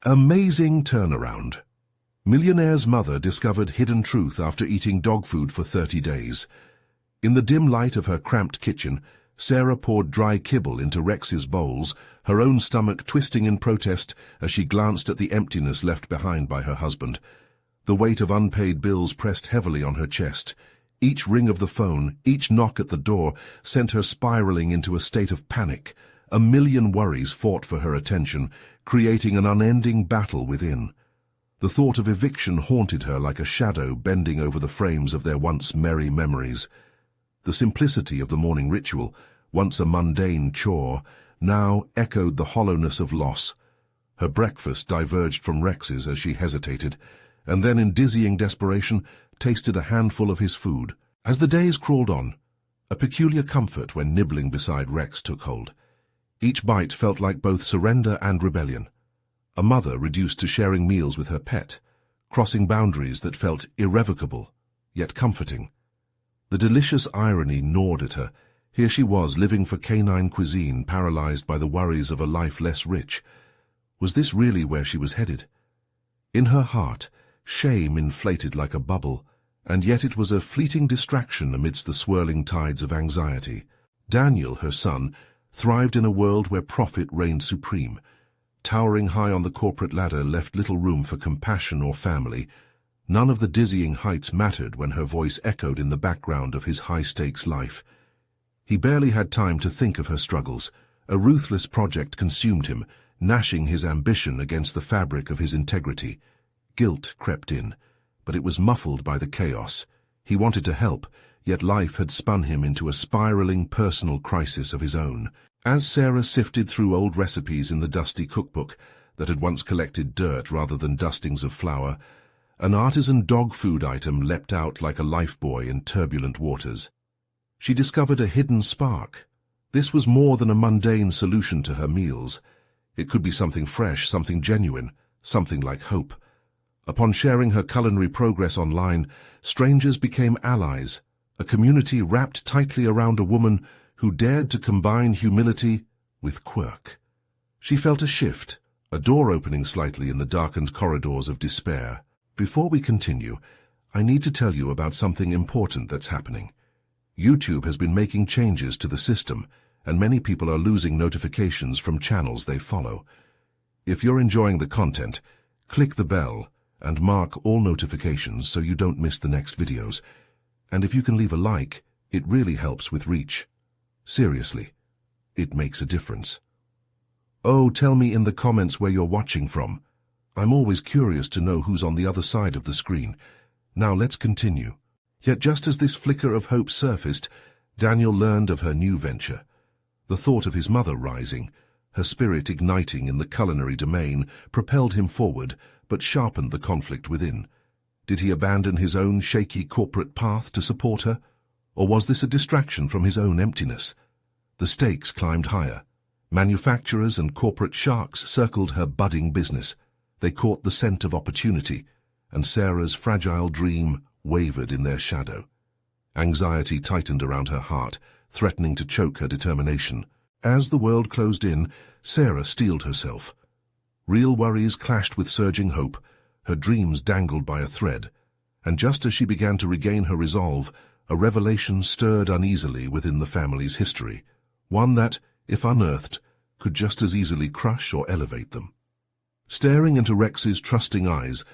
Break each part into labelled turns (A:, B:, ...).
A: Amazing turnaround. Millionaire's mother discovered hidden truth after eating dog food for 30 days. In the dim light of her cramped kitchen, Sarah poured dry kibble into Rex's bowls, her own stomach twisting in protest as she glanced at the emptiness left behind by her husband. The weight of unpaid bills pressed heavily on her chest. Each ring of the phone, each knock at the door, sent her spiraling into a state of panic. A million worries fought for her attention, creating an unending battle within. The thought of eviction haunted her like a shadow bending over the frames of their once merry memories. The simplicity of the morning ritual, once a mundane chore, now echoed the hollowness of loss. Her breakfast diverged from Rex's as she hesitated, and then in dizzying desperation tasted a handful of his food. As the days crawled on, a peculiar comfort when nibbling beside Rex took hold. Each bite felt like both surrender and rebellion. A mother reduced to sharing meals with her pet, crossing boundaries that felt irrevocable, yet comforting. The delicious irony gnawed at her. Here she was, living for canine cuisine, paralyzed by the worries of a life less rich. Was this really where she was headed? In her heart, shame inflated like a bubble, and yet it was a fleeting distraction amidst the swirling tides of anxiety. Daniel, her son, thrived in a world where profit reigned supreme. Towering high on the corporate ladder left little room for compassion or family. None of the dizzying heights mattered when her voice echoed in the background of his high-stakes life. He barely had time to think of her struggles. A ruthless project consumed him, gnashing his ambition against the fabric of his integrity. Guilt crept in, but it was muffled by the chaos. He wanted to help, yet life had spun him into a spiraling personal crisis of his own. As Sarah sifted through old recipes in the dusty cookbook that had once collected dirt rather than dustings of flour, an artisan dog food item leapt out like a lifebuoy in turbulent waters. She discovered a hidden spark. This was more than a mundane solution to her meals. It could be something fresh, something genuine, something like hope. Upon sharing her culinary progress online, strangers became allies, a community wrapped tightly around a woman who dared to combine humility with quirk. She felt a shift, a door opening slightly in the darkened corridors of despair. Before we continue, I need to tell you about something important that's happening. YouTube has been making changes to the system, and many people are losing notifications from channels they follow. If you're enjoying the content, click the bell and mark all notifications so you don't miss the next videos. And if you can leave a like, it really helps with reach. Seriously, it makes a difference. Oh, tell me in the comments where you're watching from. I'm always curious to know who's on the other side of the screen. Now let's continue. Yet just as this flicker of hope surfaced, Daniel learned of her new venture. The thought of his mother rising, her spirit igniting in the culinary domain, propelled him forward, but sharpened the conflict within. Did he abandon his own shaky corporate path to support her? Or was this a distraction from his own emptiness? The stakes climbed higher. Manufacturers and corporate sharks circled her budding business. They caught the scent of opportunity, and Sarah's fragile dream wavered in their shadow. Anxiety tightened around her heart, threatening to choke her determination. As the world closed in, Sarah steeled herself. Real worries clashed with surging hope, her dreams dangled by a thread, and just as she began to regain her resolve, a revelation stirred uneasily within the family's history, one that, if unearthed, could just as easily crush or elevate them. Staring into Rex's trusting eyes,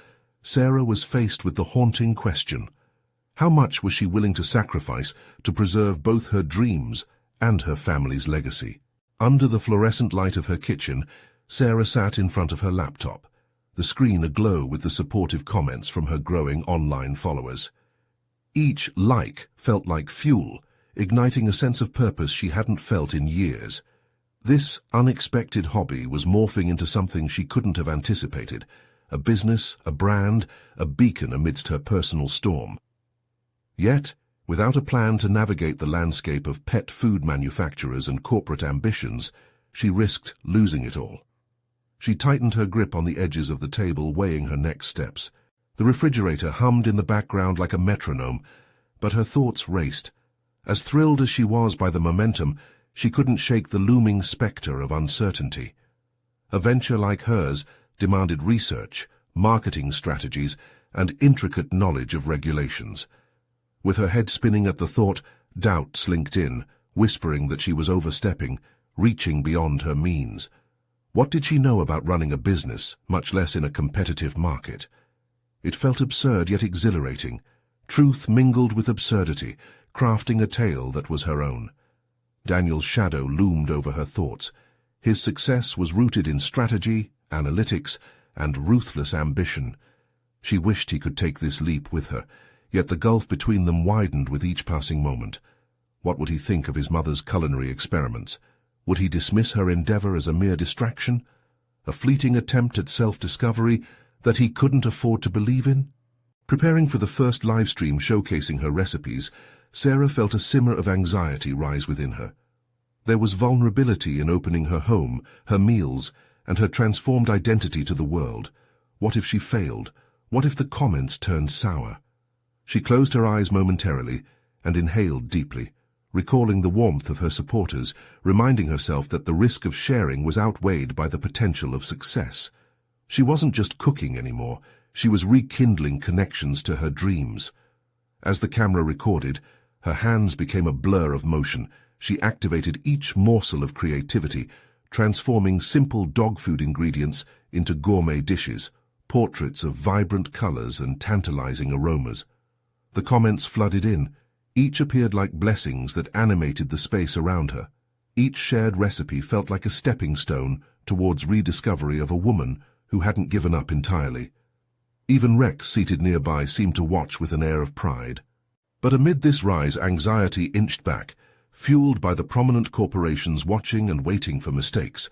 A: Sarah was faced with the haunting question: how much was she willing to sacrifice to preserve both her dreams and her family's legacy? Under the fluorescent light of her kitchen, Sarah sat in front of her laptop, the screen aglow with the supportive comments from her growing online followers. Each like felt like fuel, igniting a sense of purpose she hadn't felt in years. This unexpected hobby was morphing into something she couldn't have anticipated: a business, a brand, a beacon amidst her personal storm. Yet, without a plan to navigate the landscape of pet food manufacturers and corporate ambitions, she risked losing it all. She tightened her grip on the edges of the table, weighing her next steps. The refrigerator hummed in the background like a metronome, but her thoughts raced. As thrilled as she was by the momentum, she couldn't shake the looming specter of uncertainty. A venture like hers, demanded research, marketing strategies, and intricate knowledge of regulations. With her head spinning at the thought, doubt slinked in, whispering that she was overstepping, reaching beyond her means. What did she know about running a business, much less in a competitive market? It felt absurd yet exhilarating. Truth mingled with absurdity, crafting a tale that was her own. Daniel's shadow loomed over her thoughts. His success was rooted in strategy, analytics, and ruthless ambition. She wished he could take this leap with her, yet the gulf between them widened with each passing moment. What would he think of his mother's culinary experiments? Would he dismiss her endeavor as a mere distraction? A fleeting attempt at self-discovery that he couldn't afford to believe in? Preparing for the first live stream showcasing her recipes, Sarah felt a simmer of anxiety rise within her. There was vulnerability in opening her home, her meals, and her transformed identity to the world. What if she failed? What if the comments turned sour? She closed her eyes momentarily and inhaled deeply, recalling the warmth of her supporters, reminding herself that the risk of sharing was outweighed by the potential of success. She wasn't just cooking anymore, she was rekindling connections to her dreams. As the camera recorded, her hands became a blur of motion. She activated each morsel of creativity, transforming simple dog food ingredients into gourmet dishes, portraits of vibrant colors and tantalizing aromas. The comments flooded in. Each appeared like blessings that animated the space around her. Each shared recipe felt like a stepping stone towards rediscovery of a woman who hadn't given up entirely. Even Rex, seated nearby, seemed to watch with an air of pride. But amid this rise, anxiety inched back, fueled by the prominent corporations watching and waiting for mistakes.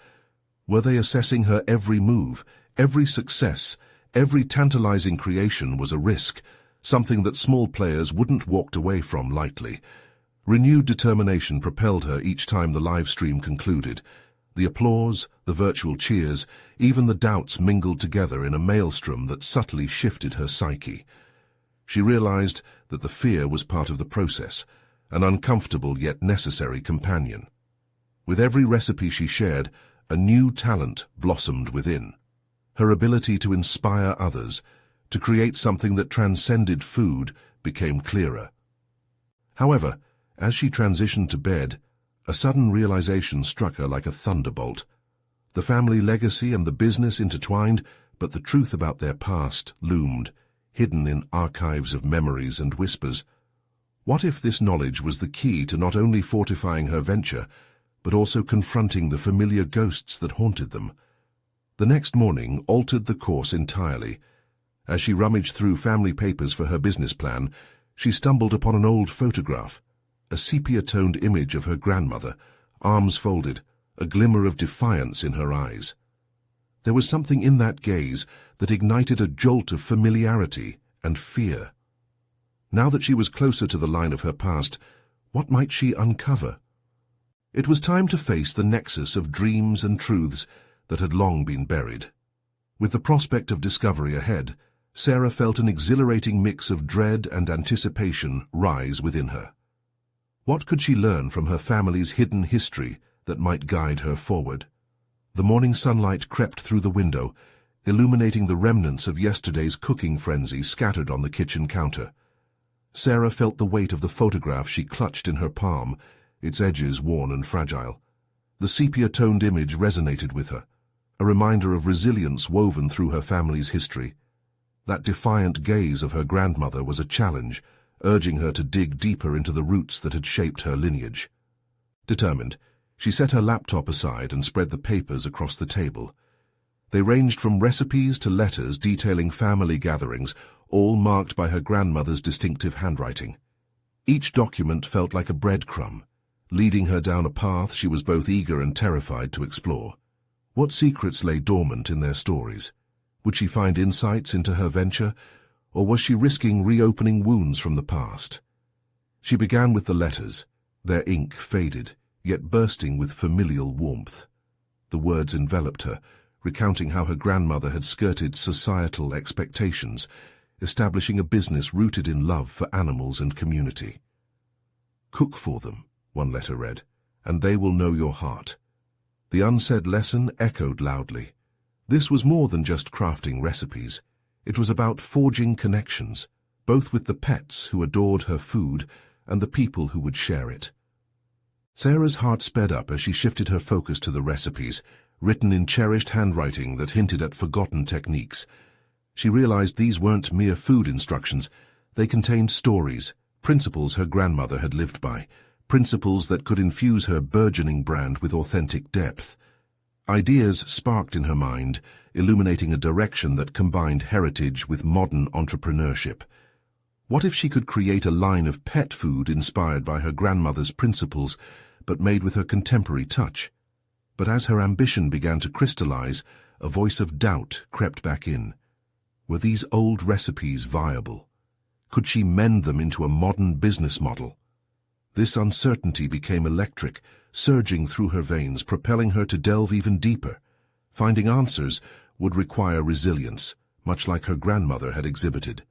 A: Were they assessing her every move, every success, every tantalizing creation was a risk, something that small players wouldn't walk away from lightly. Renewed determination propelled her each time the live stream concluded. The applause, the virtual cheers, even the doubts mingled together in a maelstrom that subtly shifted her psyche. She realized that the fear was part of the process, an uncomfortable yet necessary companion. With every recipe she shared, a new talent blossomed within. Her ability to inspire others, to create something that transcended food, became clearer. However, as she transitioned to bed, a sudden realization struck her like a thunderbolt. The family legacy and the business intertwined, but the truth about their past loomed, hidden in archives of memories and whispers. What if this knowledge was the key to not only fortifying her venture, but also confronting the familiar ghosts that haunted them? The next morning altered the course entirely. As she rummaged through family papers for her business plan, she stumbled upon an old photograph, a sepia-toned image of her grandmother, arms folded, a glimmer of defiance in her eyes. There was something in that gaze that ignited a jolt of familiarity and fear. Now that she was closer to the line of her past, what might she uncover? It was time to face the nexus of dreams and truths that had long been buried. With the prospect of discovery ahead, Sarah felt an exhilarating mix of dread and anticipation rise within her. What could she learn from her family's hidden history that might guide her forward? The morning sunlight crept through the window, illuminating the remnants of yesterday's cooking frenzy scattered on the kitchen counter. Sarah felt the weight of the photograph she clutched in her palm, its edges worn and fragile. The sepia-toned image resonated with her, a reminder of resilience woven through her family's history. That defiant gaze of her grandmother was a challenge, urging her to dig deeper into the roots that had shaped her lineage. Determined, she set her laptop aside and spread the papers across the table. They ranged from recipes to letters detailing family gatherings, all marked by her grandmother's distinctive handwriting. Each document felt like a breadcrumb, leading her down a path she was both eager and terrified to explore. What secrets lay dormant in their stories? Would she find insights into her venture, or was she risking reopening wounds from the past? She began with the letters, their ink faded, yet bursting with familial warmth. The words enveloped her, recounting how her grandmother had skirted societal expectations, establishing a business rooted in love for animals and community. "Cook for them," one letter read, "and they will know your heart." The unsaid lesson echoed loudly. This was more than just crafting recipes. It was about forging connections, both with the pets who adored her food and the people who would share it. Sarah's heart sped up as she shifted her focus to the recipes, written in cherished handwriting that hinted at forgotten techniques. She realized these weren't mere food instructions. They contained stories, principles her grandmother had lived by, principles that could infuse her burgeoning brand with authentic depth. Ideas sparked in her mind, illuminating a direction that combined heritage with modern entrepreneurship. What if she could create a line of pet food inspired by her grandmother's principles, but made with her contemporary touch? But as her ambition began to crystallize, a voice of doubt crept back in. Were these old recipes viable? Could she mend them into a modern business model? This uncertainty became electric, surging through her veins, propelling her to delve even deeper. Finding answers would require resilience, much like her grandmother had exhibited.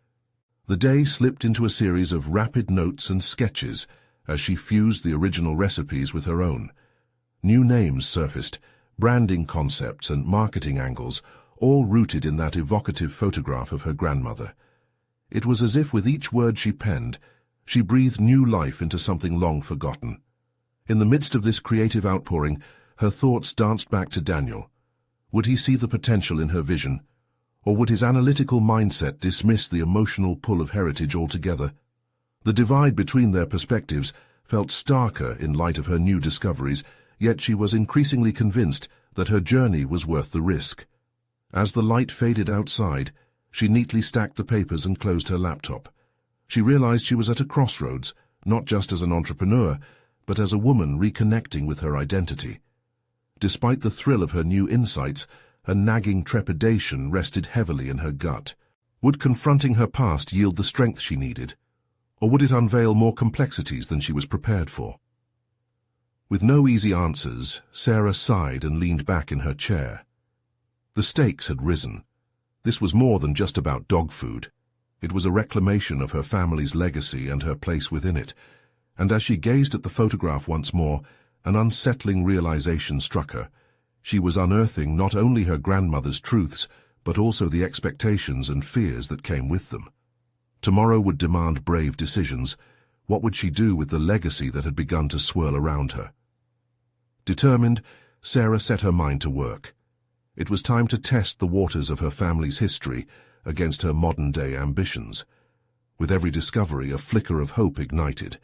A: The day slipped into a series of rapid notes and sketches as she fused the original recipes with her own. New names surfaced, branding concepts and marketing angles, all rooted in that evocative photograph of her grandmother. It was as if with each word she penned, she breathed new life into something long forgotten. In the midst of this creative outpouring, her thoughts danced back to Daniel. Would he see the potential in her vision? Or would his analytical mindset dismiss the emotional pull of heritage altogether? The divide between their perspectives felt starker in light of her new discoveries, yet she was increasingly convinced that her journey was worth the risk. As the light faded outside, she neatly stacked the papers and closed her laptop. She realized she was at a crossroads, not just as an entrepreneur, but as a woman reconnecting with her identity. Despite the thrill of her new insights, a nagging trepidation rested heavily in her gut. Would confronting her past yield the strength she needed? Or would it unveil more complexities than she was prepared for? With no easy answers, Sarah sighed and leaned back in her chair. The stakes had risen. This was more than just about dog food. It was a reclamation of her family's legacy and her place within it. And as she gazed at the photograph once more, an unsettling realization struck her. She was unearthing not only her grandmother's truths, but also the expectations and fears that came with them. Tomorrow would demand brave decisions. What would she do with the legacy that had begun to swirl around her? Determined, Sarah set her mind to work. It was time to test the waters of her family's history against her modern-day ambitions. With every discovery, a flicker of hope ignited.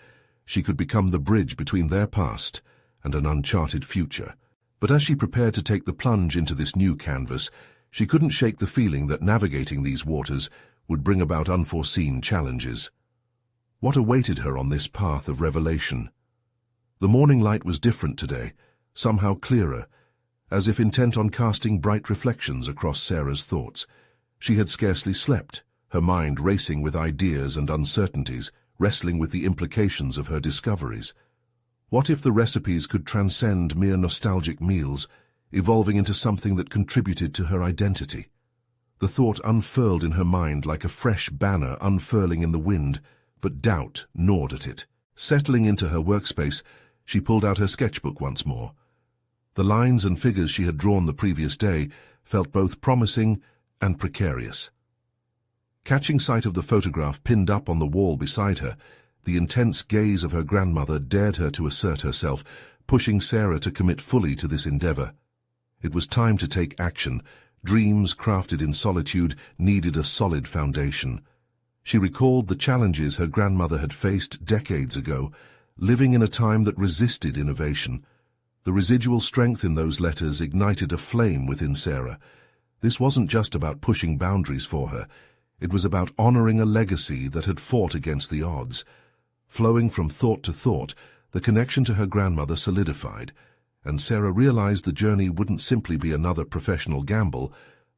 A: She could become the bridge between their past and an uncharted future. But as she prepared to take the plunge into this new canvas, she couldn't shake the feeling that navigating these waters would bring about unforeseen challenges. What awaited her on this path of revelation? The morning light was different today, somehow clearer, as if intent on casting bright reflections across Sarah's thoughts. She had scarcely slept, her mind racing with ideas and uncertainties, wrestling with the implications of her discoveries. What if the recipes could transcend mere nostalgic meals, evolving into something that contributed to her identity? The thought unfurled in her mind like a fresh banner unfurling in the wind, but doubt gnawed at it. Settling into her workspace, she pulled out her sketchbook once more. The lines and figures she had drawn the previous day felt both promising and precarious. Catching sight of the photograph pinned up on the wall beside her, the intense gaze of her grandmother dared her to assert herself, pushing Sarah to commit fully to this endeavor. It was time to take action. Dreams crafted in solitude needed a solid foundation. She recalled the challenges her grandmother had faced decades ago, living in a time that resisted innovation. The residual strength in those letters ignited a flame within Sarah. This wasn't just about pushing boundaries for her. It was about honoring a legacy that had fought against the odds. Flowing from thought to thought, the connection to her grandmother solidified, and Sarah realized the journey wouldn't simply be another professional gamble,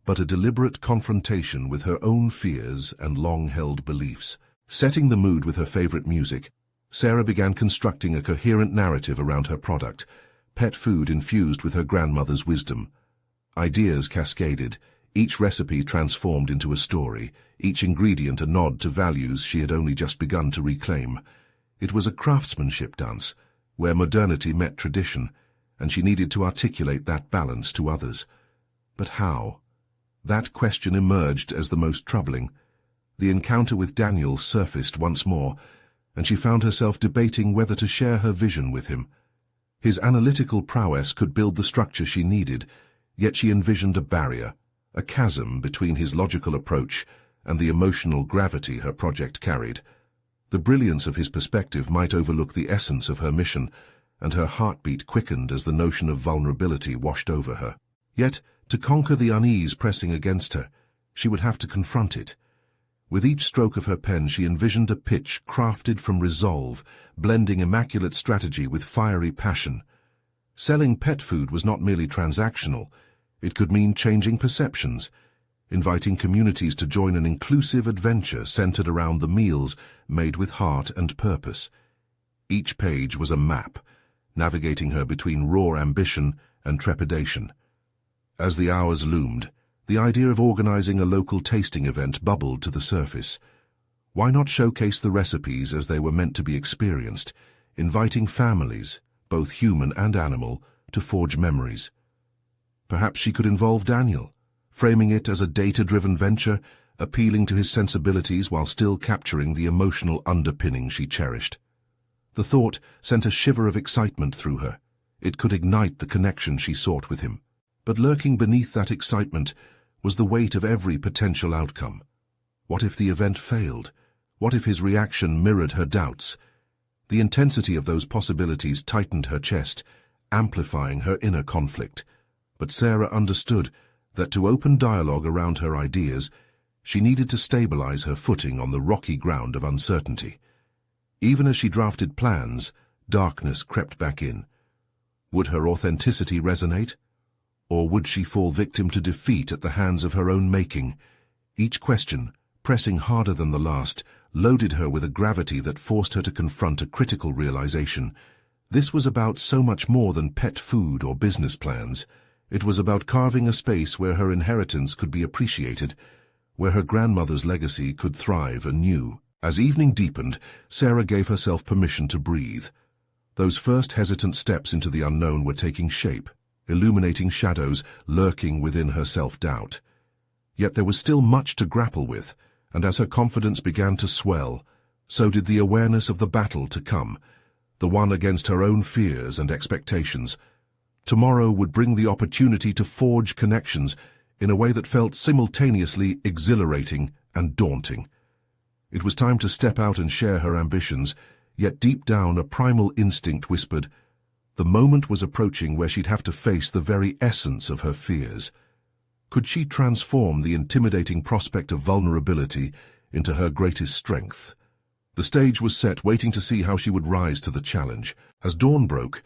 A: but a deliberate confrontation with her own fears and long-held beliefs. Setting the mood with her favorite music, Sarah began constructing a coherent narrative around her product, pet food infused with her grandmother's wisdom. Ideas cascaded, each recipe transformed into a story, each ingredient a nod to values she had only just begun to reclaim. It was a craftsmanship dance, where modernity met tradition, and she needed to articulate that balance to others. But how? That question emerged as the most troubling. The encounter with Daniel surfaced once more, and she found herself debating whether to share her vision with him. His analytical prowess could build the structure she needed, yet she envisioned a barrier, a chasm between his logical approach and the emotional gravity her project carried. The brilliance of his perspective might overlook the essence of her mission, and her heartbeat quickened as the notion of vulnerability washed over her. Yet, to conquer the unease pressing against her, she would have to confront it. With each stroke of her pen she envisioned a pitch crafted from resolve, blending immaculate strategy with fiery passion. Selling pet food was not merely transactional. It could mean changing perceptions, inviting communities to join an inclusive adventure centered around the meals made with heart and purpose. Each page was a map, navigating her between raw ambition and trepidation. As the hours loomed, the idea of organizing a local tasting event bubbled to the surface. Why not showcase the recipes as they were meant to be experienced, inviting families, both human and animal, to forge memories? Perhaps she could involve Daniel, framing it as a data-driven venture, appealing to his sensibilities while still capturing the emotional underpinning she cherished. The thought sent a shiver of excitement through her. It could ignite the connection she sought with him. But lurking beneath that excitement was the weight of every potential outcome. What if the event failed? What if his reaction mirrored her doubts? The intensity of those possibilities tightened her chest, amplifying her inner conflict. But Sarah understood that to open dialogue around her ideas, she needed to stabilize her footing on the rocky ground of uncertainty. Even as she drafted plans, darkness crept back in. Would her authenticity resonate? Or would she fall victim to defeat at the hands of her own making? Each question, pressing harder than the last, loaded her with a gravity that forced her to confront a critical realization. This was about so much more than pet food or business plans. It was about carving a space where her inheritance could be appreciated, where her grandmother's legacy could thrive anew. As evening deepened, Sarah gave herself permission to breathe. Those first hesitant steps into the unknown were taking shape, illuminating shadows lurking within her self-doubt. Yet there was still much to grapple with, and as her confidence began to swell, so did the awareness of the battle to come, the one against her own fears and expectations. Tomorrow would bring the opportunity to forge connections in a way that felt simultaneously exhilarating and daunting. It was time to step out and share her ambitions, yet deep down a primal instinct whispered, the moment was approaching where she'd have to face the very essence of her fears. Could she transform the intimidating prospect of vulnerability into her greatest strength? The stage was set, waiting to see how she would rise to the challenge. As dawn broke,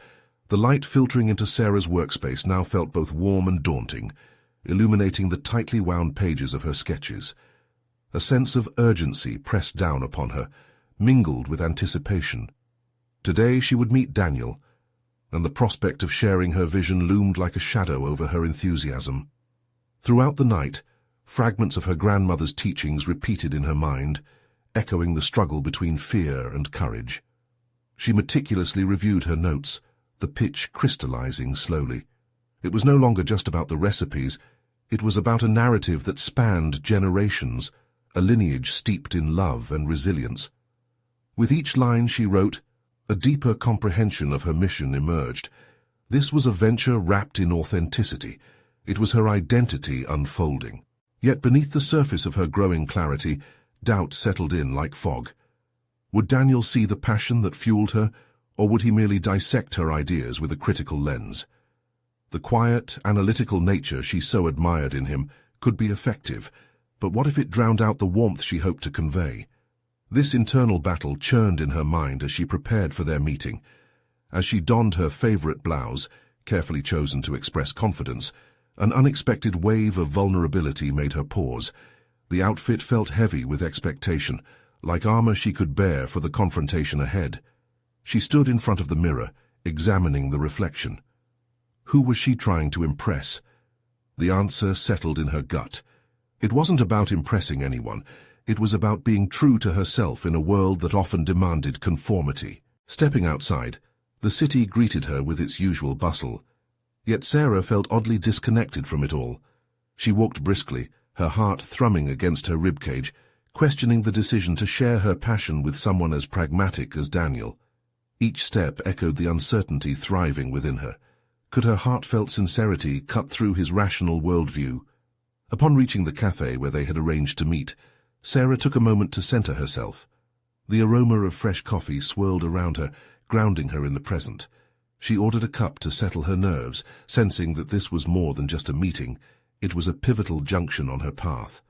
A: the light filtering into Sarah's workspace now felt both warm and daunting, illuminating the tightly wound pages of her sketches. A sense of urgency pressed down upon her, mingled with anticipation. Today she would meet Daniel, and the prospect of sharing her vision loomed like a shadow over her enthusiasm. Throughout the night, fragments of her grandmother's teachings repeated in her mind, echoing the struggle between fear and courage. She meticulously reviewed her notes, the pitch crystallizing slowly. It was no longer just about the recipes, it was about a narrative that spanned generations, a lineage steeped in love and resilience. With each line she wrote, a deeper comprehension of her mission emerged. This was a venture wrapped in authenticity. It was her identity unfolding. Yet beneath the surface of her growing clarity, doubt settled in like fog. Would Daniel see the passion that fueled her, or would he merely dissect her ideas with a critical lens? The quiet, analytical nature she so admired in him could be effective, but what if it drowned out the warmth she hoped to convey? This internal battle churned in her mind as she prepared for their meeting. As she donned her favorite blouse, carefully chosen to express confidence, an unexpected wave of vulnerability made her pause. The outfit felt heavy with expectation, like armor she could bear for the confrontation ahead. She stood in front of the mirror, examining the reflection. Who was she trying to impress? The answer settled in her gut. It wasn't about impressing anyone. It was about being true to herself in a world that often demanded conformity. Stepping outside, the city greeted her with its usual bustle. Yet Sarah felt oddly disconnected from it all. She walked briskly, her heart thrumming against her ribcage, questioning the decision to share her passion with someone as pragmatic as Daniel. Each step echoed the uncertainty thriving within her. Could her heartfelt sincerity cut through his rational worldview? Upon reaching the cafe where they had arranged to meet, Sarah took a moment to center herself. The aroma of fresh coffee swirled around her, grounding her in the present. She ordered a cup to settle her nerves, sensing that this was more than just a meeting. It was a pivotal junction on her path.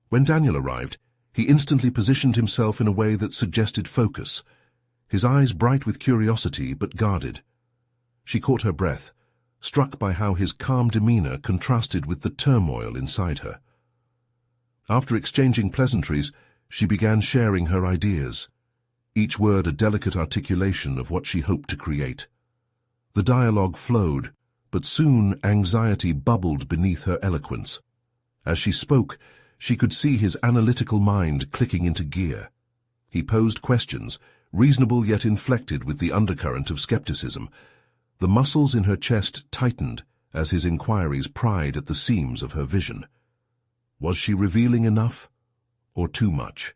A: When Daniel arrived, he instantly positioned himself in a way that suggested focus, his eyes bright with curiosity but guarded. She caught her breath, struck by how his calm demeanor contrasted with the turmoil inside her. After exchanging pleasantries, she began sharing her ideas, each word a delicate articulation of what she hoped to create. The dialogue flowed, but soon anxiety bubbled beneath her eloquence. As she spoke, she could see his analytical mind clicking into gear. He posed questions, reasonable yet inflected with the undercurrent of skepticism. The muscles in her chest tightened as his inquiries pried at the seams of her vision. Was she revealing enough, or too much?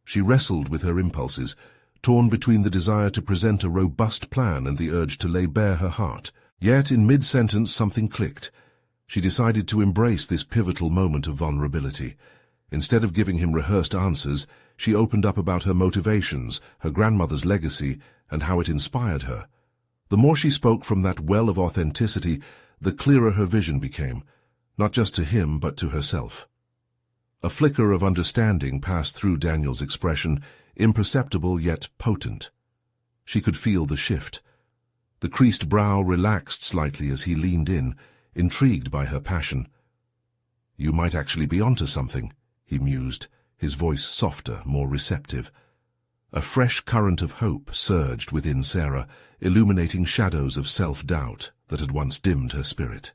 A: She wrestled with her impulses, torn between the desire to present a robust plan and the urge to lay bare her heart. Yet in mid-sentence something clicked. She decided to embrace this pivotal moment of vulnerability. Instead of giving him rehearsed answers, she opened up about her motivations, her grandmother's legacy, and how it inspired her. The more she spoke from that well of authenticity, the clearer her vision became, not just to him but to herself. A flicker of understanding passed through Daniel's expression, imperceptible yet potent. She could feel the shift. The creased brow relaxed slightly as he leaned in, intrigued by her passion. "You might actually be onto something," he mused, his voice softer, more receptive. A fresh current of hope surged within Sarah, illuminating shadows of self-doubt that had once dimmed her spirit.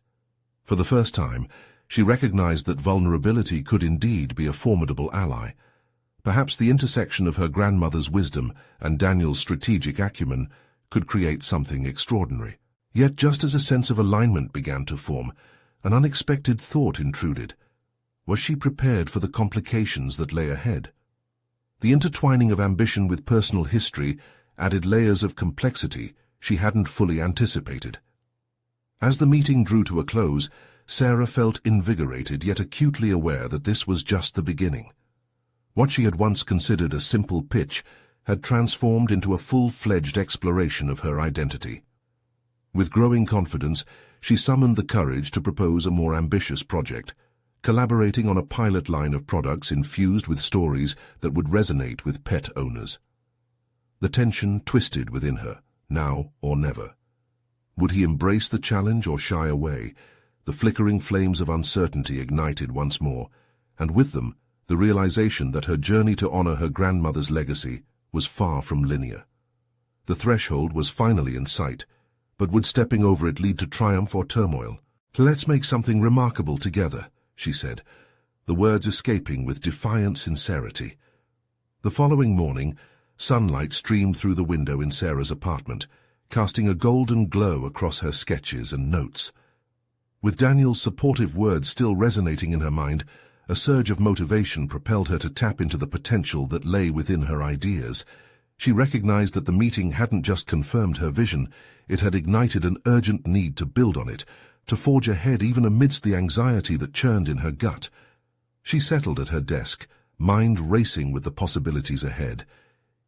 A: For the first time, she recognized that vulnerability could indeed be a formidable ally. Perhaps the intersection of her grandmother's wisdom and Daniel's strategic acumen could create something extraordinary. Yet just as a sense of alignment began to form, an unexpected thought intruded. Was she prepared for the complications that lay ahead? The intertwining of ambition with personal history added layers of complexity she hadn't fully anticipated. As the meeting drew to a close, Sarah felt invigorated yet acutely aware that this was just the beginning. What she had once considered a simple pitch had transformed into a full-fledged exploration of her identity. With growing confidence, she summoned the courage to propose a more ambitious project, collaborating on a pilot line of products infused with stories that would resonate with pet owners. The tension twisted within her, now or never. Would he embrace the challenge or shy away? The flickering flames of uncertainty ignited once more, and with them, the realization that her journey to honor her grandmother's legacy was far from linear. The threshold was finally in sight, but would stepping over it lead to triumph or turmoil? "Let's make something remarkable together," she said, the words escaping with defiant sincerity. The following morning, sunlight streamed through the window in Sarah's apartment, casting a golden glow across her sketches and notes. With Daniel's supportive words still resonating in her mind, a surge of motivation propelled her to tap into the potential that lay within her ideas. She recognized that the meeting hadn't just confirmed her vision, it had ignited an urgent need to build on it, to forge ahead even amidst the anxiety that churned in her gut. She settled at her desk, mind racing with the possibilities ahead.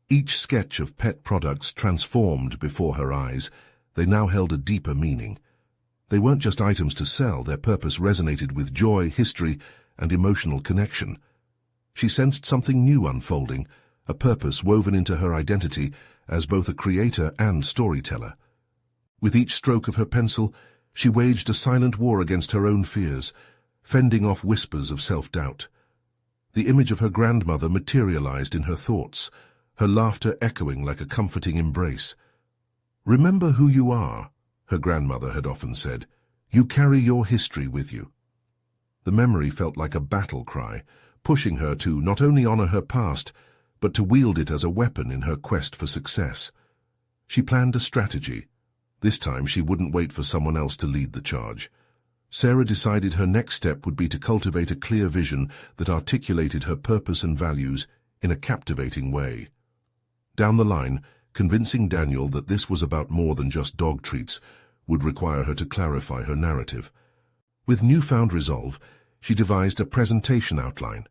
A: Each sketch of pet products transformed before her eyes. They now held a deeper meaning. They weren't just items to sell, their purpose resonated with joy, history, and emotional connection. She sensed something new unfolding, a purpose woven into her identity as both a creator and storyteller. With each stroke of her pencil, she waged a silent war against her own fears, fending off whispers of self-doubt. The image of her grandmother materialized in her thoughts, her laughter echoing like a comforting embrace. "Remember who you are," her grandmother had often said. "You carry your history with you." The memory felt like a battle cry, pushing her to not only honor her past, but to wield it as a weapon in her quest for success. She planned a strategy. This time she wouldn't wait for someone else to lead the charge. Sarah decided her next step would be to cultivate a clear vision that articulated her purpose and values in a captivating way. Down the line, convincing Daniel that this was about more than just dog treats would require her to clarify her narrative. With newfound resolve, she devised a presentation outline,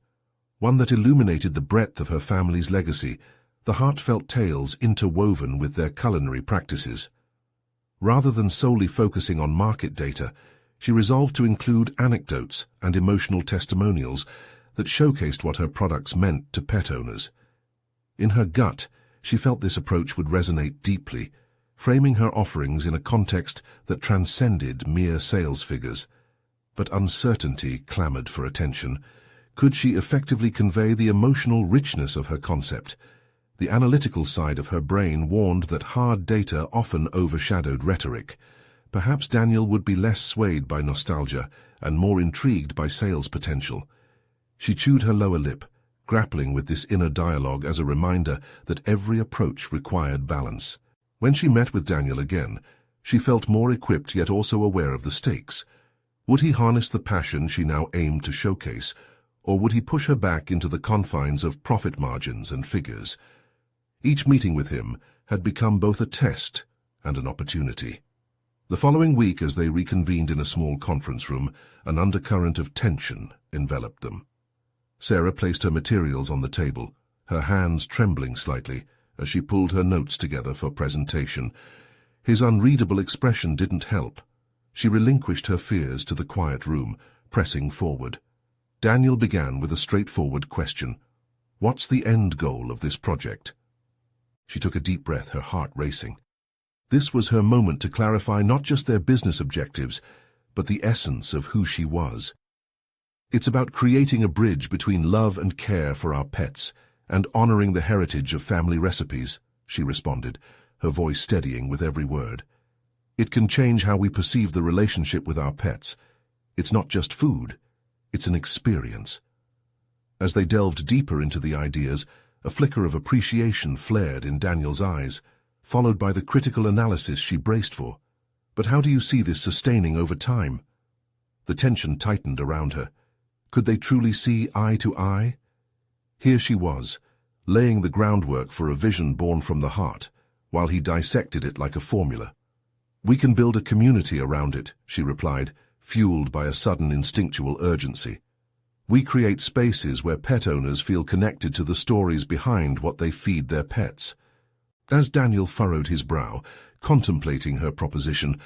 A: one that illuminated the breadth of her family's legacy, the heartfelt tales interwoven with their culinary practices. Rather than solely focusing on market data, she resolved to include anecdotes and emotional testimonials that showcased what her products meant to pet owners. In her gut, she felt this approach would resonate deeply, framing her offerings in a context that transcended mere sales figures. But uncertainty clamored for attention. Could she effectively convey the emotional richness of her concept? The analytical side of her brain warned that hard data often overshadowed rhetoric. Perhaps Daniel would be less swayed by nostalgia and more intrigued by sales potential. She chewed her lower lip, grappling with this inner dialogue as a reminder that every approach required balance. When she met with Daniel again, she felt more equipped yet also aware of the stakes. Would he harness the passion she now aimed to showcase, or would he push her back into the confines of profit margins and figures? Each meeting with him had become both a test and an opportunity. The following week, as they reconvened in a small conference room, an undercurrent of tension enveloped them. Sarah placed her materials on the table, her hands trembling slightly as she pulled her notes together for presentation. His unreadable expression didn't help. She relinquished her fears to the quiet room, pressing forward. Daniel began with a straightforward question. What's the end goal of this project? She took a deep breath, her heart racing. This was her moment to clarify not just their business objectives, but the essence of who she was. It's about creating a bridge between love and care for our pets and honoring the heritage of family recipes, she responded, her voice steadying with every word. It can change how we perceive the relationship with our pets. It's not just food, it's an experience. As they delved deeper into the ideas, a flicker of appreciation flared in Daniel's eyes, followed by the critical analysis she braced for. But how do you see this sustaining over time? The tension tightened around her. Could they truly see eye to eye? Here she was, laying the groundwork for a vision born from the heart, while he dissected it like a formula. We can build a community around it, she replied, fueled by a sudden instinctual urgency. We create spaces where pet owners feel connected to the stories behind what they feed their pets. As Daniel furrowed his brow, contemplating her proposition,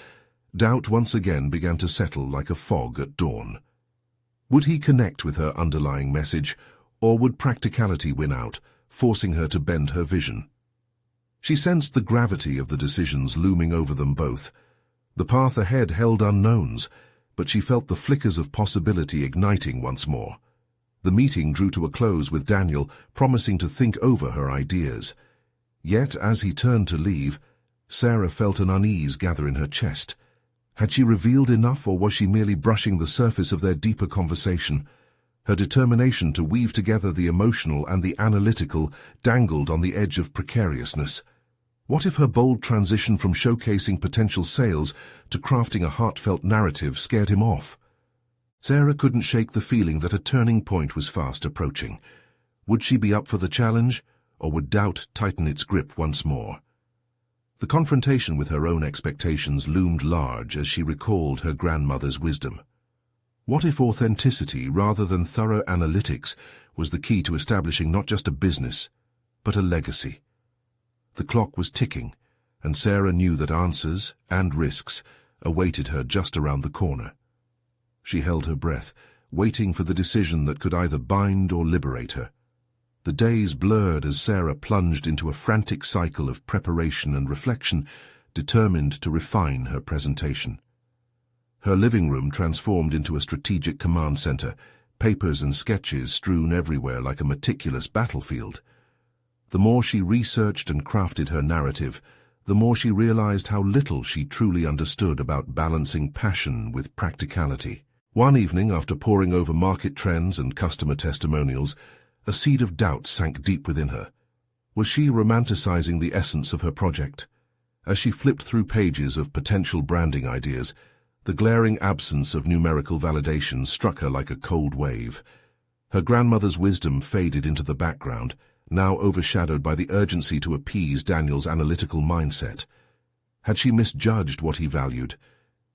A: doubt once again began to settle like a fog at dawn. Would he connect with her underlying message, or would practicality win out, forcing her to bend her vision? She sensed the gravity of the decisions looming over them both. The path ahead held unknowns, but she felt the flickers of possibility igniting once more. The meeting drew to a close with Daniel promising to think over her ideas. Yet, as he turned to leave, Sarah felt an unease gather in her chest. Had she revealed enough, or was she merely brushing the surface of their deeper conversation? Her determination to weave together the emotional and the analytical dangled on the edge of precariousness. What if her bold transition from showcasing potential sales to crafting a heartfelt narrative scared him off? Sarah couldn't shake the feeling that a turning point was fast approaching. Would she be up for the challenge, or would doubt tighten its grip once more? The confrontation with her own expectations loomed large as she recalled her grandmother's wisdom. What if authenticity rather than thorough analytics was the key to establishing not just a business, but a legacy? The clock was ticking, and Sarah knew that answers and risks awaited her just around the corner. She held her breath, waiting for the decision that could either bind or liberate her. The days blurred as Sarah plunged into a frantic cycle of preparation and reflection, determined to refine her presentation. Her living room transformed into a strategic command center, papers and sketches strewn everywhere like a meticulous battlefield. The more she researched and crafted her narrative, the more she realized how little she truly understood about balancing passion with practicality. One evening, after poring over market trends and customer testimonials, a seed of doubt sank deep within her. Was she romanticizing the essence of her project? As she flipped through pages of potential branding ideas, The glaring absence of numerical validation struck her like a cold wave. Her grandmother's wisdom faded into the background, now overshadowed by the urgency to appease Daniel's analytical mindset. Had she misjudged what he valued?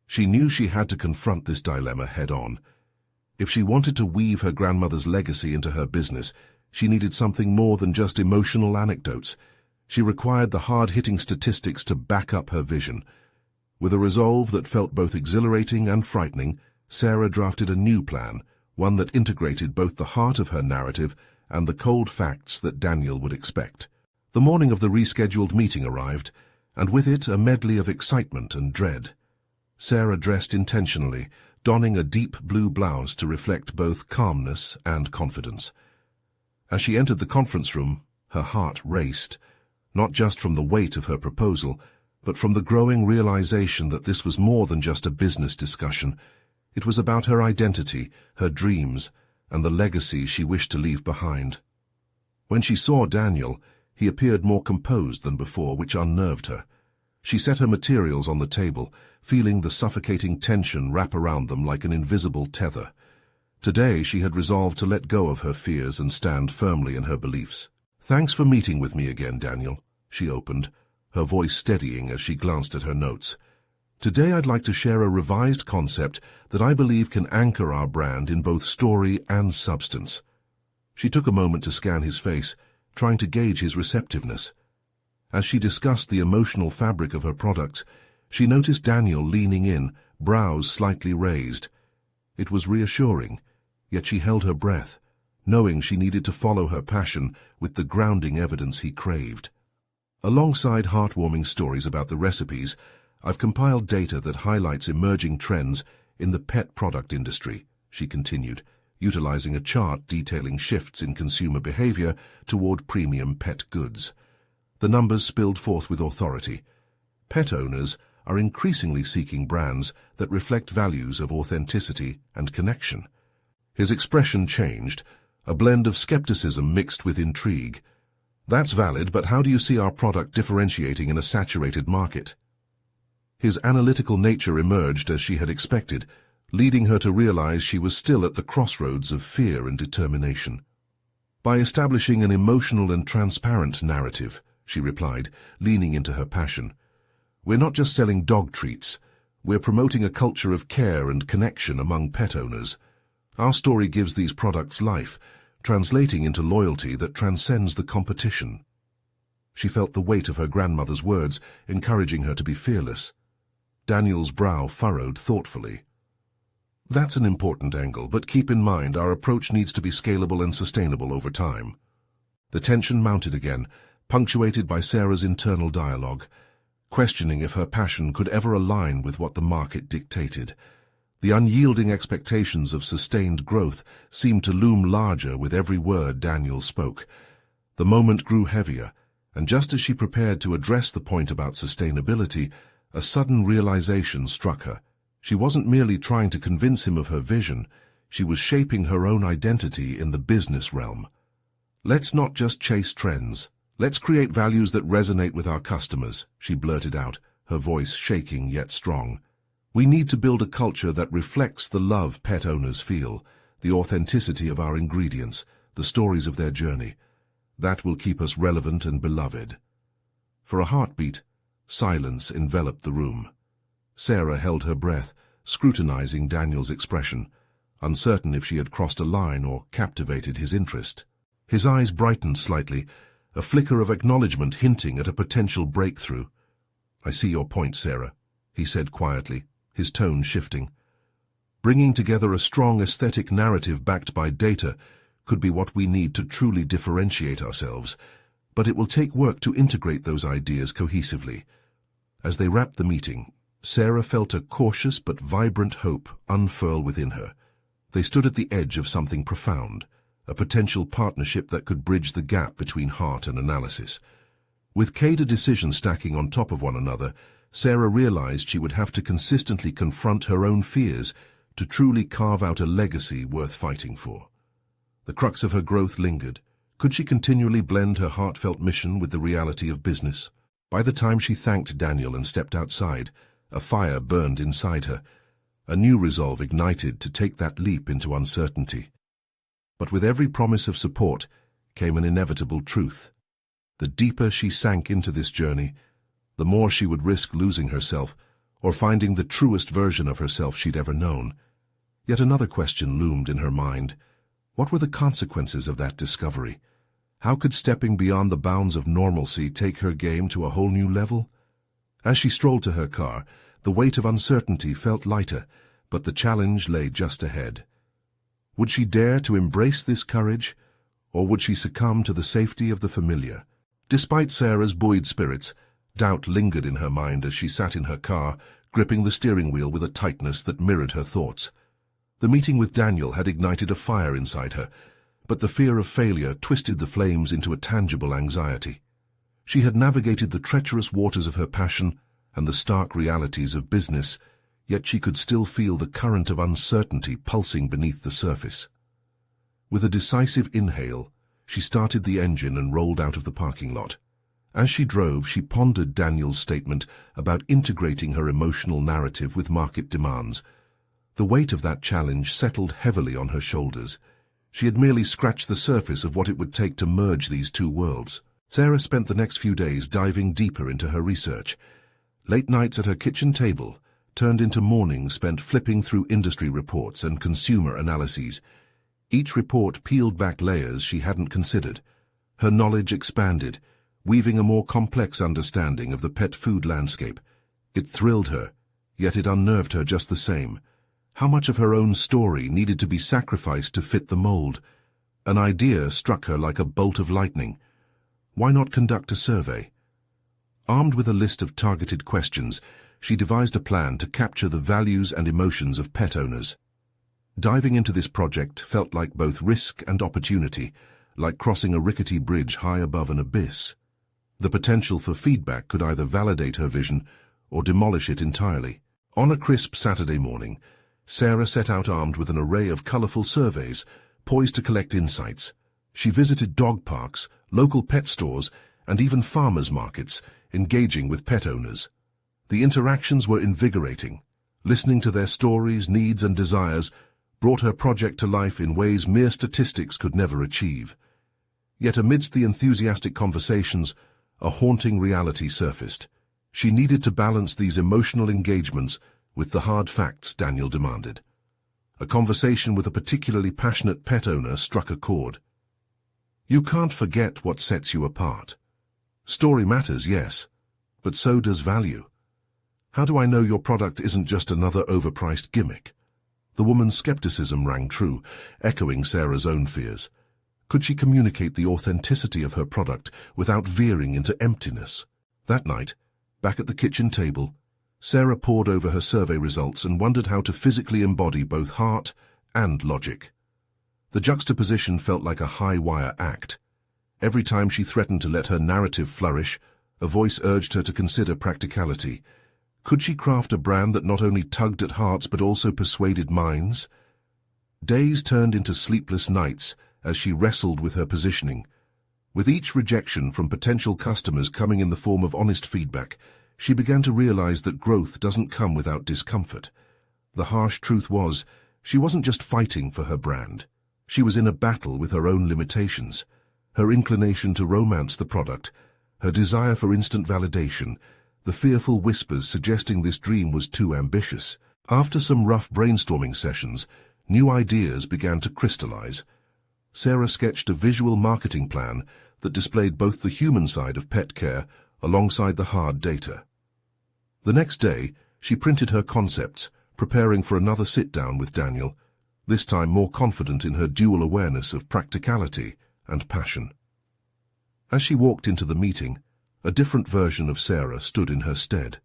A: She knew she had to confront this dilemma head-on. If she wanted to weave her grandmother's legacy into her business, she needed something more than just emotional anecdotes. She required the hard-hitting statistics to back up her vision. With a resolve that felt both exhilarating and frightening, Sarah drafted a new plan, one that integrated both the heart of her narrative and the cold facts that Daniel would expect. The morning of the rescheduled meeting arrived, and with it a medley of excitement and dread. Sarah dressed intentionally, donning a deep blue blouse to reflect both calmness and confidence. As she entered the conference room, her heart raced, not just from the weight of her proposal, but from the growing realization that this was more than just a business discussion. It was about her identity, her dreams, and the legacy she wished to leave behind. When she saw Daniel, he appeared more composed than before, which unnerved her. She set her materials on the table, feeling the suffocating tension wrap around them like an invisible tether. Today she had resolved to let go of her fears and stand firmly in her beliefs. "Thanks for meeting with me again, Daniel," she opened, her voice steadying as she glanced at her notes. "Today I'd like to share a revised concept that I believe can anchor our brand in both story and substance." She took a moment to scan his face, trying to gauge his receptiveness. As she discussed the emotional fabric of her products, she noticed Daniel leaning in, brows slightly raised. It was reassuring, yet she held her breath, knowing she needed to follow her passion with the grounding evidence he craved. Alongside heartwarming stories about the recipes, I've compiled data that highlights emerging trends in the pet product industry, she continued, utilizing a chart detailing shifts in consumer behavior toward premium pet goods. The numbers spilled forth with authority. Pet owners are increasingly seeking brands that reflect values of authenticity and connection. His expression changed, a blend of skepticism mixed with intrigue. "That's valid, but how do you see our product differentiating in a saturated market?" His analytical nature emerged as she had expected, leading her to realize she was still at the crossroads of fear and determination. "By establishing an emotional and transparent narrative," she replied, leaning into her passion. "We're not just selling dog treats. We're promoting a culture of care and connection among pet owners. Our story gives these products life, translating into loyalty that transcends the competition." She felt the weight of her grandmother's words, encouraging her to be fearless. Daniel's brow furrowed thoughtfully. "That's an important angle, but keep in mind our approach needs to be scalable and sustainable over time." The tension mounted again, punctuated by Sarah's internal dialogue, questioning if her passion could ever align with what the market dictated. The unyielding expectations of sustained growth seemed to loom larger with every word Daniel spoke. The moment grew heavier, and just as she prepared to address the point about sustainability, a sudden realization struck her. She wasn't merely trying to convince him of her vision, she was shaping her own identity in the business realm. "Let's not just chase trends. Let's create values that resonate with our customers," she blurted out, her voice shaking yet strong. "We need to build a culture that reflects the love pet owners feel, the authenticity of our ingredients, the stories of their journey. That will keep us relevant and beloved." For a heartbeat, silence enveloped the room. Sarah held her breath, scrutinizing Daniel's expression, uncertain if she had crossed a line or captivated his interest. His eyes brightened slightly, a flicker of acknowledgement hinting at a potential breakthrough. "I see your point, Sarah," he said quietly, his tone shifting. "Bringing together a strong aesthetic narrative backed by data could be what we need to truly differentiate ourselves, but it will take work to integrate those ideas cohesively." As they wrapped the meeting, Sarah felt a cautious but vibrant hope unfurl within her. They stood at the edge of something profound, a potential partnership that could bridge the gap between heart and analysis. With cada decision stacking on top of one another, Sarah realized she would have to consistently confront her own fears to truly carve out a legacy worth fighting for. The crux of her growth lingered. Could she continually blend her heartfelt mission with the reality of business? By the time she thanked Daniel and stepped outside, a fire burned inside her. A new resolve ignited to take that leap into uncertainty. But with every promise of support came an inevitable truth. The deeper she sank into this journey, the more she would risk losing herself or finding the truest version of herself she'd ever known. Yet another question loomed in her mind. What were the consequences of that discovery? How could stepping beyond the bounds of normalcy take her game to a whole new level? As she strolled to her car, the weight of uncertainty felt lighter, but the challenge lay just ahead. Would she dare to embrace this courage, or would she succumb to the safety of the familiar? Despite Sarah's buoyed spirits, doubt lingered in her mind as she sat in her car, gripping the steering wheel with a tightness that mirrored her thoughts. The meeting with Daniel had ignited a fire inside her, but the fear of failure twisted the flames into a tangible anxiety. She had navigated the treacherous waters of her passion and the stark realities of business, yet she could still feel the current of uncertainty pulsing beneath the surface. With a decisive inhale, she started the engine and rolled out of the parking lot. As she drove, she pondered Daniel's statement about integrating her emotional narrative with market demands. The weight of that challenge settled heavily on her shoulders. She had merely scratched the surface of what it would take to merge these two worlds. Sarah spent the next few days diving deeper into her research. Late nights at her kitchen table turned into mornings spent flipping through industry reports and consumer analyses. Each report peeled back layers she hadn't considered. Her knowledge expanded, weaving a more complex understanding of the pet food landscape. It thrilled her, yet it unnerved her just the same. How much of her own story needed to be sacrificed to fit the mold? An idea struck her like a bolt of lightning. Why not conduct a survey? Armed with a list of targeted questions, she devised a plan to capture the values and emotions of pet owners. Diving into this project felt like both risk and opportunity, like crossing a rickety bridge high above an abyss. The potential for feedback could either validate her vision or demolish it entirely. On a crisp Saturday morning, Sarah set out armed with an array of colorful surveys, poised to collect insights. She visited dog parks, local pet stores, and even farmers' markets, engaging with pet owners. The interactions were invigorating. Listening to their stories, needs, and desires brought her project to life in ways mere statistics could never achieve. Yet amidst the enthusiastic conversations, a haunting reality surfaced. She needed to balance these emotional engagements with the hard facts Daniel demanded. A conversation with a particularly passionate pet owner struck a chord. You can't forget what sets you apart. Story matters, yes, but so does value. How do I know your product isn't just another overpriced gimmick? The woman's skepticism rang true, echoing Sarah's own fears. Could she communicate the authenticity of her product without veering into emptiness? That night, back at the kitchen table, Sarah pored over her survey results and wondered how to physically embody both heart and logic. The juxtaposition felt like a high-wire act. Every time she threatened to let her narrative flourish, a voice urged her to consider practicality. Could she craft a brand that not only tugged at hearts but also persuaded minds? Days turned into sleepless nights as she wrestled with her positioning. With each rejection from potential customers coming in the form of honest feedback, she began to realize that growth doesn't come without discomfort. The harsh truth was, she wasn't just fighting for her brand. She was in a battle with her own limitations. Her inclination to romance the product, her desire for instant validation, the fearful whispers suggesting this dream was too ambitious. After some rough brainstorming sessions, new ideas began to crystallize. Sarah sketched a visual marketing plan that displayed both the human side of pet care alongside the hard data. The next day, she printed her concepts, preparing for another sit-down with Daniel, this time more confident in her dual awareness of practicality and passion. As she walked into the meeting, a different version of Sarah stood in her stead.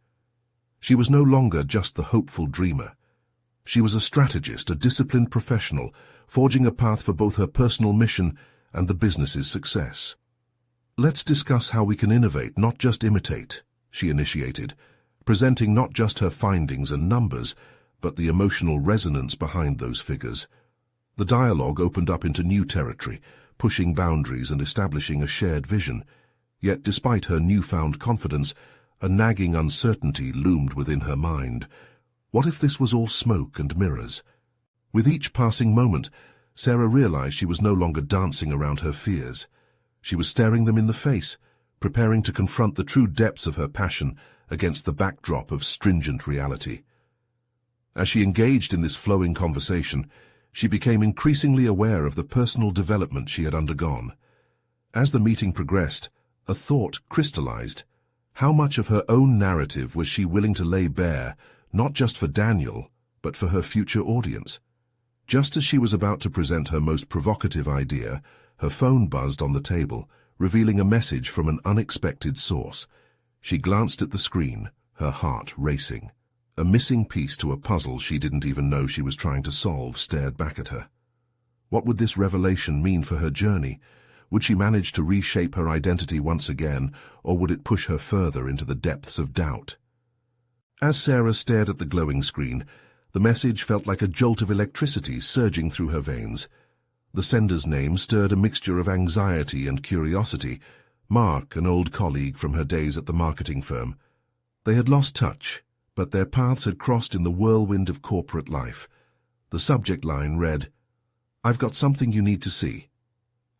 A: She was no longer just the hopeful dreamer. She was a strategist, a disciplined professional, forging a path for both her personal mission and the business's success. Let's discuss how we can innovate, not just imitate, she initiated, presenting not just her findings and numbers, but the emotional resonance behind those figures. The dialogue opened up into new territory, pushing boundaries and establishing a shared vision. Yet despite her newfound confidence, a nagging uncertainty loomed within her mind. What if this was all smoke and mirrors? With each passing moment, Sarah realized she was no longer dancing around her fears. She was staring them in the face, preparing to confront the true depths of her passion against the backdrop of stringent reality. As she engaged in this flowing conversation, she became increasingly aware of the personal development she had undergone. As the meeting progressed, a thought crystallized. How much of her own narrative was she willing to lay bare, not just for Daniel, but for her future audience? Just as she was about to present her most provocative idea, her phone buzzed on the table, revealing a message from an unexpected source. She glanced at the screen, her heart racing. A missing piece to a puzzle she didn't even know she was trying to solve stared back at her. What would this revelation mean for her journey? Would she manage to reshape her identity once again, or would it push her further into the depths of doubt? As Sarah stared at the glowing screen, the message felt like a jolt of electricity surging through her veins. The sender's name stirred a mixture of anxiety and curiosity. Mark, an old colleague from her days at the marketing firm. They had lost touch, but their paths had crossed in the whirlwind of corporate life. The subject line read, "I've got something you need to see."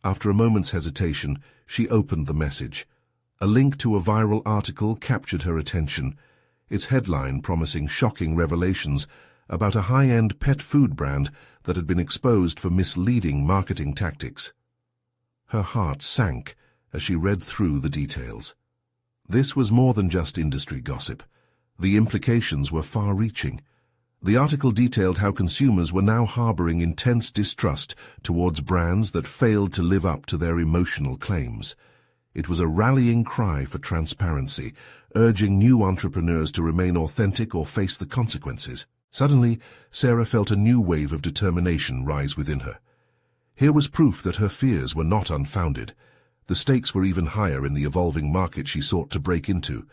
A: After a moment's hesitation, she opened the message. A link to a viral article captured her attention, its headline promising shocking revelations about a high-end pet food brand that had been exposed for misleading marketing tactics. Her heart sank as she read through the details. This was more than just industry gossip. The implications were far-reaching. The article detailed how consumers were now harboring intense distrust towards brands that failed to live up to their emotional claims. It was a rallying cry for transparency, urging new entrepreneurs to remain authentic or face the consequences. Suddenly, Sarah felt a new wave of determination rise within her. Here was proof that her fears were not unfounded. The stakes were even higher in the evolving market she sought to break into.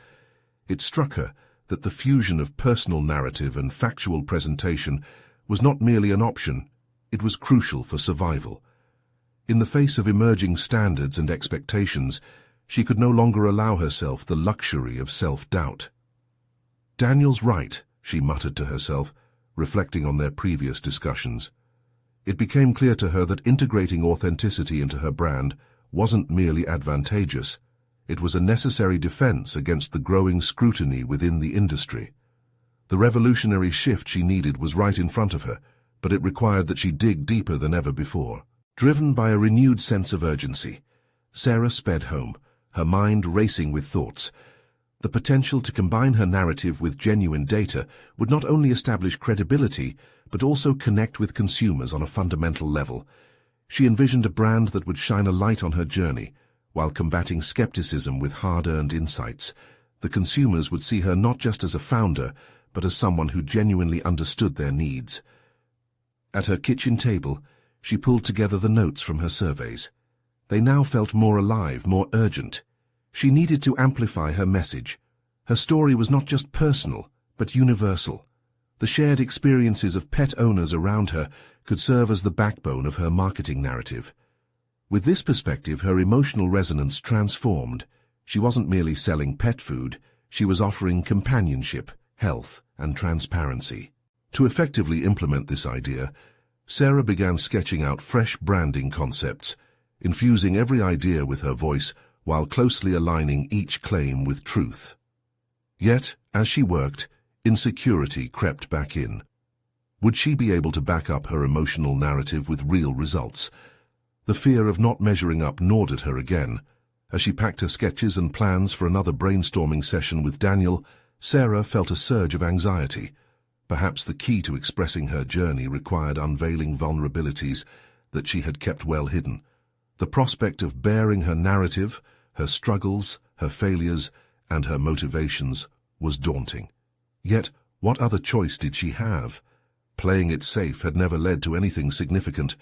A: It struck her that the fusion of personal narrative and factual presentation was not merely an option, it was crucial for survival. In the face of emerging standards and expectations, she could no longer allow herself the luxury of self-doubt. "Daniel's right," she muttered to herself, reflecting on their previous discussions. It became clear to her that integrating authenticity into her brand wasn't merely advantageous. It was a necessary defense against the growing scrutiny within the industry. The revolutionary shift she needed was right in front of her, but it required that she dig deeper than ever before. Driven by a renewed sense of urgency, Sarah sped home, her mind racing with thoughts. The potential to combine her narrative with genuine data would not only establish credibility, but also connect with consumers on a fundamental level. She envisioned a brand that would shine a light on her journey, while combating skepticism with hard-earned insights. The consumers would see her not just as a founder, but as someone who genuinely understood their needs. At her kitchen table, she pulled together the notes from her surveys. They now felt more alive, more urgent. She needed to amplify her message. Her story was not just personal, but universal. The shared experiences of pet owners around her could serve as the backbone of her marketing narrative. With this perspective, her emotional resonance transformed. She wasn't merely selling pet food, she was offering companionship, health, and transparency. To effectively implement this idea, Sarah began sketching out fresh branding concepts, infusing every idea with her voice while closely aligning each claim with truth. Yet, as she worked, insecurity crept back in. Would she be able to back up her emotional narrative with real results? The fear of not measuring up gnawed at her again. As she packed her sketches and plans for another brainstorming session with Daniel, Sarah felt a surge of anxiety. Perhaps the key to expressing her journey required unveiling vulnerabilities that she had kept well hidden. The prospect of bearing her narrative, her struggles, her failures, and her motivations was daunting. Yet, what other choice did she have? Playing it safe had never led to anything significant.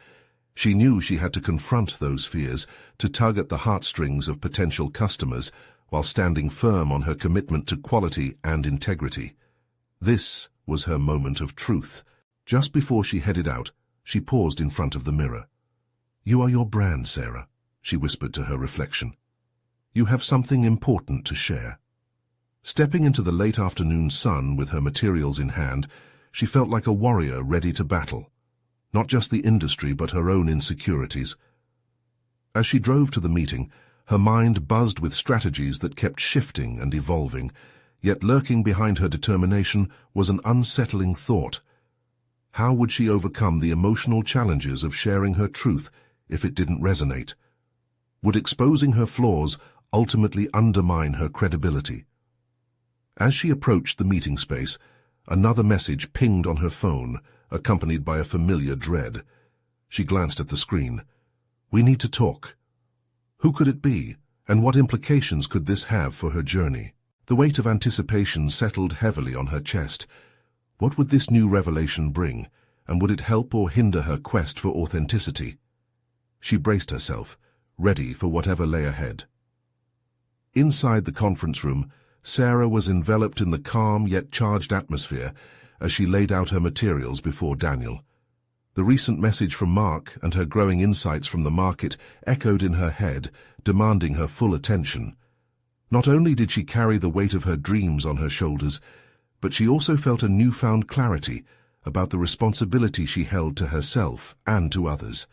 A: She knew she had to confront those fears, to tug at the heartstrings of potential customers, while standing firm on her commitment to quality and integrity. This was her moment of truth. Just before she headed out, she paused in front of the mirror. "You are your brand, Sarah," she whispered to her reflection. "You have something important to share." Stepping into the late afternoon sun with her materials in hand, she felt like a warrior ready to battle. Not just the industry, but her own insecurities. As she drove to the meeting, her mind buzzed with strategies that kept shifting and evolving, yet lurking behind her determination was an unsettling thought. How would she overcome the emotional challenges of sharing her truth if it didn't resonate? Would exposing her flaws ultimately undermine her credibility? As she approached the meeting space, another message pinged on her phone, accompanied by a familiar dread. She glanced at the screen. "We need to talk." Who could it be, and what implications could this have for her journey? The weight of anticipation settled heavily on her chest. What would this new revelation bring, and would it help or hinder her quest for authenticity? She braced herself, ready for whatever lay ahead. Inside the conference room, Sarah was enveloped in the calm yet charged atmosphere as she laid out her materials before Daniel. The recent message from Mark and her growing insights from the market echoed in her head, demanding her full attention. Not only did she carry the weight of her dreams on her shoulders, but she also felt a newfound clarity about the responsibility she held to herself and to others.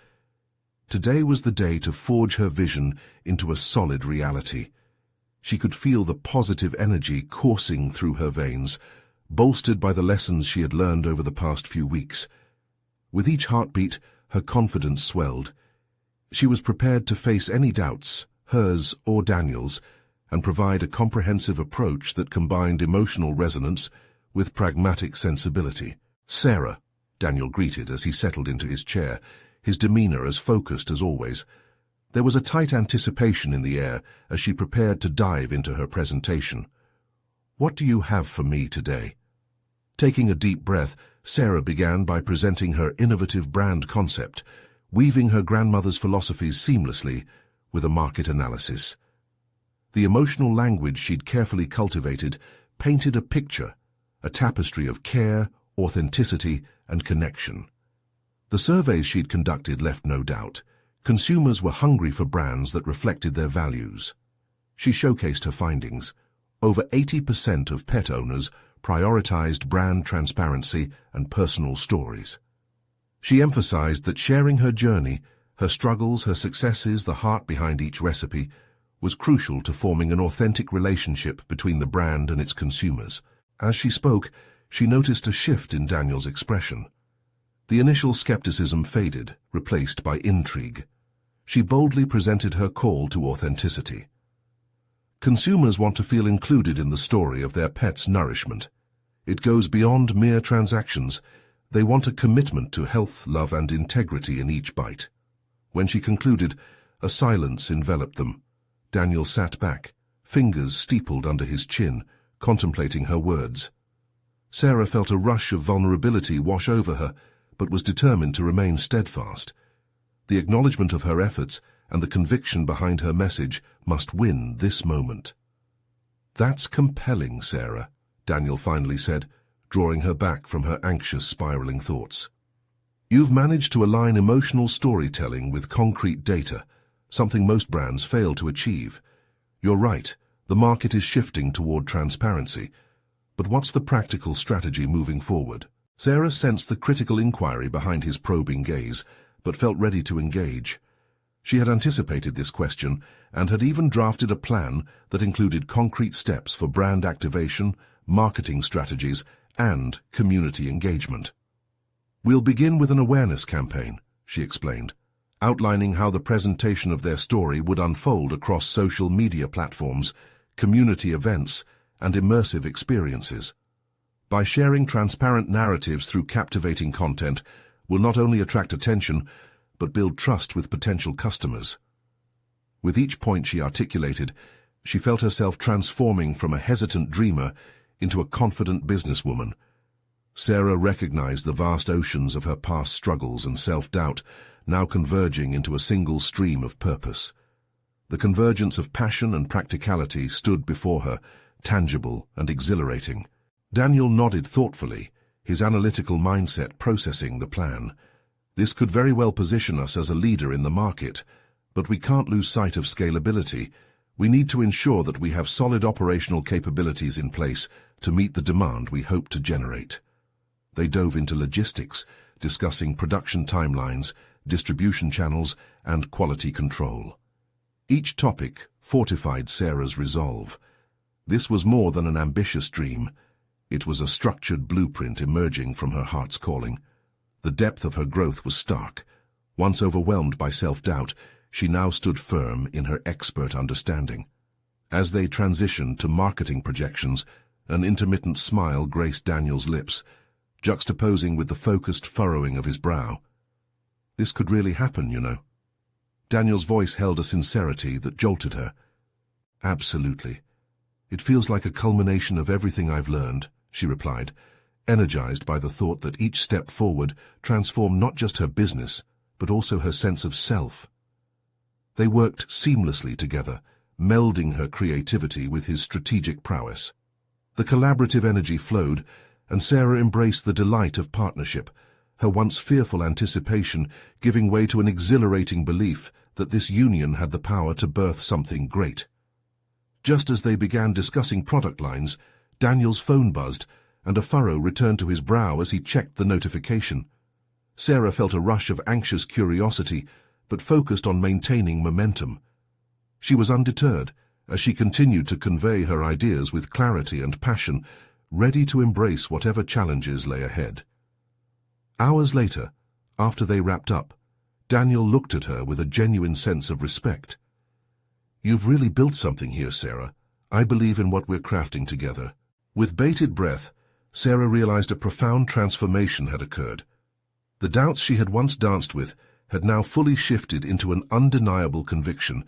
A: Today was the day to forge her vision into a solid reality. She could feel the positive energy coursing through her veins, bolstered by the lessons she had learned over the past few weeks. With each heartbeat, her confidence swelled. She was prepared to face any doubts, hers or Daniel's, and provide a comprehensive approach that combined emotional resonance with pragmatic sensibility. "Sarah," Daniel greeted as he settled into his chair, his demeanor as focused as always. There was a tight anticipation in the air as she prepared to dive into her presentation. "What do you have for me today?" Taking a deep breath, Sarah began by presenting her innovative brand concept, weaving her grandmother's philosophies seamlessly with a market analysis. The emotional language she'd carefully cultivated painted a picture, a tapestry of care, authenticity, and connection. The surveys she'd conducted left no doubt. Consumers were hungry for brands that reflected their values. She showcased her findings. Over 80% of pet owners prioritized brand transparency and personal stories. She emphasized that sharing her journey, her struggles, her successes, the heart behind each recipe, was crucial to forming an authentic relationship between the brand and its consumers. As she spoke, she noticed a shift in Daniel's expression. The initial skepticism faded, replaced by intrigue. She boldly presented her call to authenticity. Consumers want to feel included in the story of their pet's nourishment. It goes beyond mere transactions. They want a commitment to health, love, and integrity in each bite. When she concluded, a silence enveloped them. Daniel sat back, fingers steepled under his chin, contemplating her words. Sarah felt a rush of vulnerability wash over her, but was determined to remain steadfast. The acknowledgement of her efforts and the conviction behind her message must win this moment. "That's compelling, Sarah," Daniel finally said, drawing her back from her anxious, spiraling thoughts. "You've managed to align emotional storytelling with concrete data, something most brands fail to achieve. You're right, the market is shifting toward transparency. But what's the practical strategy moving forward?" Sarah sensed the critical inquiry behind his probing gaze, but felt ready to engage. She had anticipated this question and had even drafted a plan that included concrete steps for brand activation, marketing strategies, and community engagement. "We'll begin with an awareness campaign," she explained, outlining how the presentation of their story would unfold across social media platforms, community events, and immersive experiences. By sharing transparent narratives through captivating content, will not only attract attention, but build trust with potential customers. With each point she articulated, she felt herself transforming from a hesitant dreamer into a confident businesswoman. Sarah recognized the vast oceans of her past struggles and self-doubt, now converging into a single stream of purpose. The convergence of passion and practicality stood before her, tangible and exhilarating. Daniel nodded thoughtfully, his analytical mindset processing the plan. "This could very well position us as a leader in the market, but we can't lose sight of scalability. We need to ensure that we have solid operational capabilities in place to meet the demand we hope to generate." They dove into logistics, discussing production timelines, distribution channels, and quality control. Each topic fortified Sarah's resolve. This was more than an ambitious dream. It was a structured blueprint emerging from her heart's calling. The depth of her growth was stark. Once overwhelmed by self-doubt, she now stood firm in her expert understanding. As they transitioned to marketing projections, an intermittent smile graced Daniel's lips, juxtaposing with the focused furrowing of his brow. This could really happen, you know. Daniel's voice held a sincerity that jolted her. Absolutely. It feels like a culmination of everything I've learned, she replied, energized by the thought that each step forward transformed not just her business, but also her sense of self. They worked seamlessly together, melding her creativity with his strategic prowess. The collaborative energy flowed, and Sarah embraced the delight of partnership, her once fearful anticipation giving way to an exhilarating belief that this union had the power to birth something great. Just as they began discussing product lines, Daniel's phone buzzed, and a furrow returned to his brow as he checked the notification. Sarah felt a rush of anxious curiosity, but focused on maintaining momentum. She was undeterred, as she continued to convey her ideas with clarity and passion, ready to embrace whatever challenges lay ahead. Hours later, after they wrapped up, Daniel looked at her with a genuine sense of respect. "You've really built something here, Sarah. I believe in what we're crafting together." With bated breath, Sarah realized a profound transformation had occurred. The doubts she had once danced with had now fully shifted into an undeniable conviction.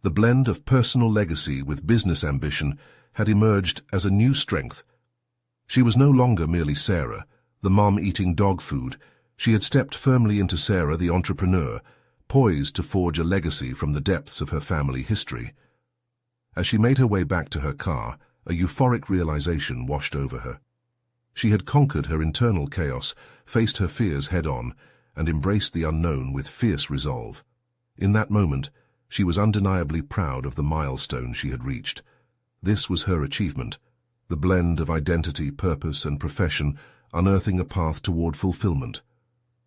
A: The blend of personal legacy with business ambition had emerged as a new strength. She was no longer merely Sarah, the mom eating dog food. She had stepped firmly into Sarah, the entrepreneur, poised to forge a legacy from the depths of her family history. As she made her way back to her car, a euphoric realization washed over her. She had conquered her internal chaos, faced her fears head-on, and embraced the unknown with fierce resolve. In that moment, she was undeniably proud of the milestone she had reached. This was her achievement, the blend of identity, purpose, and profession unearthing a path toward fulfillment.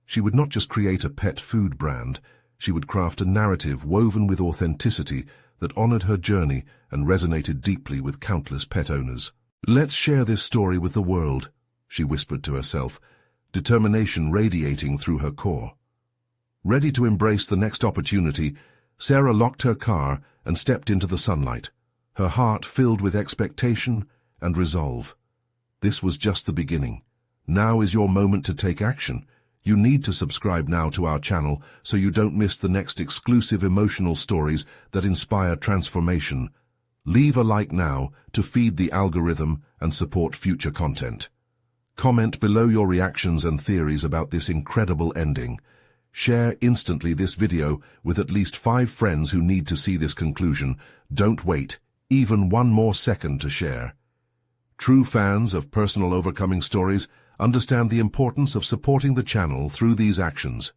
A: She would not just create a pet food brand, she would craft a narrative woven with authenticity that honored her journey and resonated deeply with countless pet owners. "Let's share this story with the world," she whispered to herself, determination radiating through her core. Ready to embrace the next opportunity, Sarah locked her car and stepped into the sunlight, her heart filled with expectation and resolve. This was just the beginning. Now is your moment to take action. You need to subscribe now to our channel so you don't miss the next exclusive emotional stories that inspire transformation. Leave a like now to feed the algorithm and support future content. Comment below your reactions and theories about this incredible ending. Share instantly this video with at least 5 friends who need to see this conclusion. Don't wait even one more second to share. True fans of personal overcoming stories understand the importance of supporting the channel through these actions.